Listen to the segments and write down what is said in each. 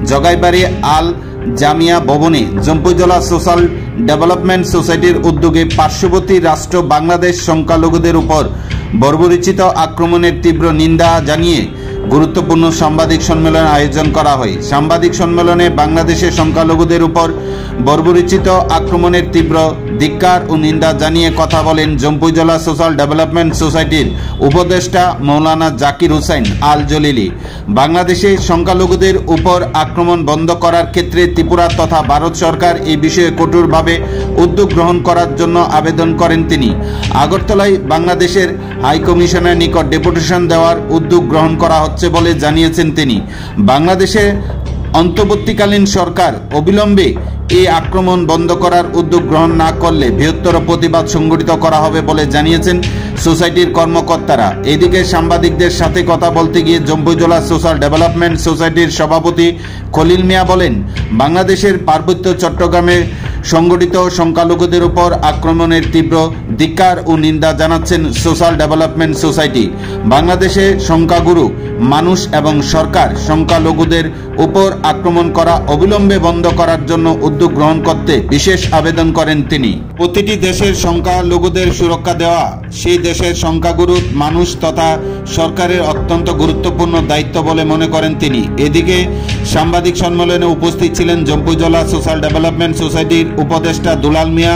জগাইবাড়ি আল জামিয়া ভবনে Jampujala social development সোসাইটির উদ্যোগে পার্শ্ববর্তী রাষ্ট্র বাংলাদেশ সংখ্যালঘুদের উপর বর্বরোচিত আক্রমণের তীব্র নিন্দা জানিয়ে গুরুত্বপূর্ণ সাংবাদিক সম্মেলন আয়োজন করা হয়। সাংবাদিক সম্মেলনে বাংলাদেশের সংখ্যালঘুদের উপর বর্বরোচিত আক্রমণের তীব্র ধিক্কার ও নিন্দা জানিয়ে কথা বলেন জম্পুজলা সোশ্যাল ডেভেলপমেন্ট সোসাইটির উপদেষ্টা মৌলানা জাকির হুসাইন আল জলিলি। বাংলাদেশে সংখ্যালঘুদের উপর আক্রমণ বন্ধ করার ক্ষেত্রে ত্রিপুরা তথা ভারত সরকার এই বিষয়ে কঠোরভাবে উদ্যোগ গ্রহণ করার জন্য আবেদন করেন তিনি। আগরতলায় বাংলাদেশের হাই কমিশনের নিকট ডেপুটেশন দেওয়ার উদ্যোগ গ্রহণ করা হচ্ছে বলে জানিয়েছেন তিনি। বাংলাদেশে অন্তর্বর্তীকালীন সরকার অবিলম্বে এই আক্রমণ বন্ধ করার উদ্যোগ গ্রহণ না করলে বৃহত্তর প্রতিবাদ সংগঠিত করা হবে বলে জানিয়েছেন সোসাইটির কর্মকর্তারা। এদিকে সাংবাদিকদের সাথে কথা বলতে গিয়ে জম্পুজলা সোশ্যাল ডেভেলপমেন্ট সোসাইটির সভাপতি খলিল মিয়া বলেন, বাংলাদেশের পার্বত্য চট্টগ্রামে সংগঠিত সংখ্যালঘুদের উপর আক্রমণের তীব্র ধিক্কার ও নিন্দা জানাচ্ছেন সোশ্যাল ডেভেলপমেন্ট সোসাইটি। বাংলাদেশে সংখ্যাগুরু মানুষ এবং সরকার সংখ্যালঘুদের উপর আক্রমণ করা অবিলম্বে বন্ধ করার জন্য উদ্যোগ গ্রহণ করতে বিশেষ আবেদন করেন তিনি। প্রতিটি দেশের সংখ্যালঘুদের সুরক্ষা দেওয়া সেই দেশের সংখ্যাগুরু মানুষ তথা সরকারের অত্যন্ত গুরুত্বপূর্ণ দায়িত্ব বলে মনে করেন তিনি। এদিকে সাংবাদিক সম্মেলনে উপস্থিত ছিলেন জম্পুজলা সোশ্যাল ডেভেলপমেন্ট সোসাইটির উপদেষ্টা দুলাল মিয়া,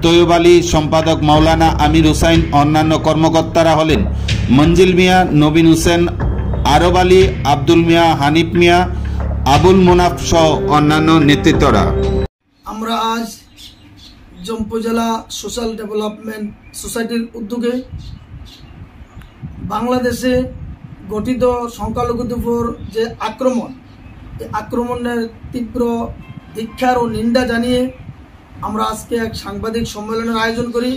তৈয়ব আলী, সম্পাদক মাওলানা আমির হুসাইন। অন্যান্য কর্মকর্তারা হলেন মঞ্জিল মিয়া, নবীন হোসেন, আরব আলী, আব্দুল মিয়া, হানিফ মিয়া, আবুল মুনাফ সহ অন্যান্য নেতৃত্বরা। আমরা আজ জম্পুজলা সোশ্যাল ডেভেলপমেন্ট সোসাইটির উদ্যোগে বাংলাদেশে গঠিত সংখ্যালঘুদের উপর যে আক্রমণ, এই আক্রমণের তীব্র ধিক্কার ও নিন্দা জানিয়ে আমরা আজকে এক সাংবাদিক সম্মেলনের আয়োজন করি।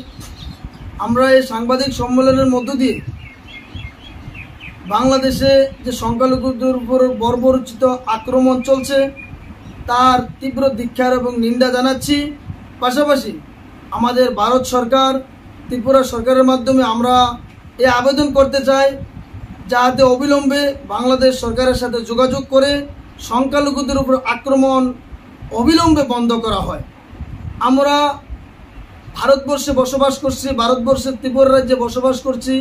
আমরা এই সাংবাদিক সম্মেলনের মধ্য দিয়ে বাংলাদেশে যে সংখ্যালঘুদের উপর বর্বরোচিত আক্রমণ চলছে তার তীব্র ধিক্কার এবং নিন্দা জানাচ্ছি। পাশাপাশি আমাদের ভারত সরকার, ত্রিপুরা সরকারের মাধ্যমে আমরা এই আবেদন করতে চাই যাতে অবিলম্বে বাংলাদেশ সরকারের সাথে যোগাযোগ করে সংখ্যালঘুদের উপর আক্রমণ অবিলম্বে বন্ধ করা হয়। আমরা ভারতবর্ষে বসবাস করছি, ভারতবর্ষের ত্রিপুরা রাজ্যে বসবাস করছি।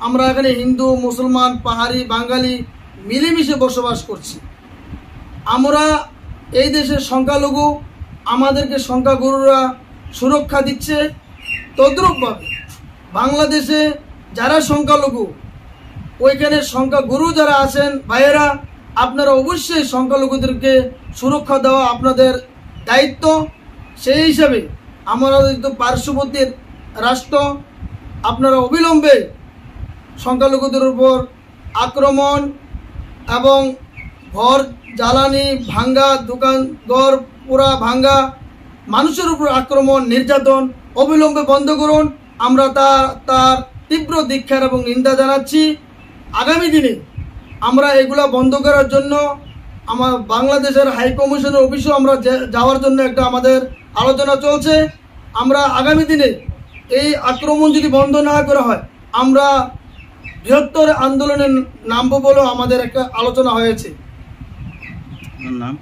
আমরা এখানে হিন্দু, মুসলমান, পাহাড়ি, বাঙালি মিলেমিশে বসবাস করছি। আমরা এই দেশের সংখ্যালঘু, আমাদেরকে সংখ্যাগুরুরা সুরক্ষা দিচ্ছে। তদ্রূপভাবে বাংলাদেশে যারা সংখ্যালঘু, ওইখানে সংখ্যাগুরু যারা আছেন ভাইয়েরা, আপনারা অবশ্যই সংখ্যালঘুদেরকে সুরক্ষা দেওয়া আপনাদের দায়িত্ব। সেই হিসাবে আমরা তো পার্শ্ববর্তী রাষ্ট্র, আপনারা অবিলম্বে সংখ্যালঘুদের উপর আক্রমণ এবং ঘর জ্বালানি ভাঙ্গা, দোকান ঘর পুরা ভাঙ্গা, মানুষের উপর আক্রমণ, নির্যাতন অবিলম্বে বন্ধ করুন। আমরা তার তীব্র ধিক্কার এবং নিন্দা জানাচ্ছি। আগামী দিনে আমরা এগুলা বন্ধ করার জন্য আমার বাংলাদেশের হাই কমিশনের অফিসেও আমরা যাওয়ার জন্য একটা আমাদের আলোচনা চলছে। আমরা আগামী দিনে এই আক্রমণ যদি বন্ধ না করা হয় আমরা বৃহত্তর আন্দোলনের নামবো বলেও আমাদের একটা আলোচনা হয়েছে। নাম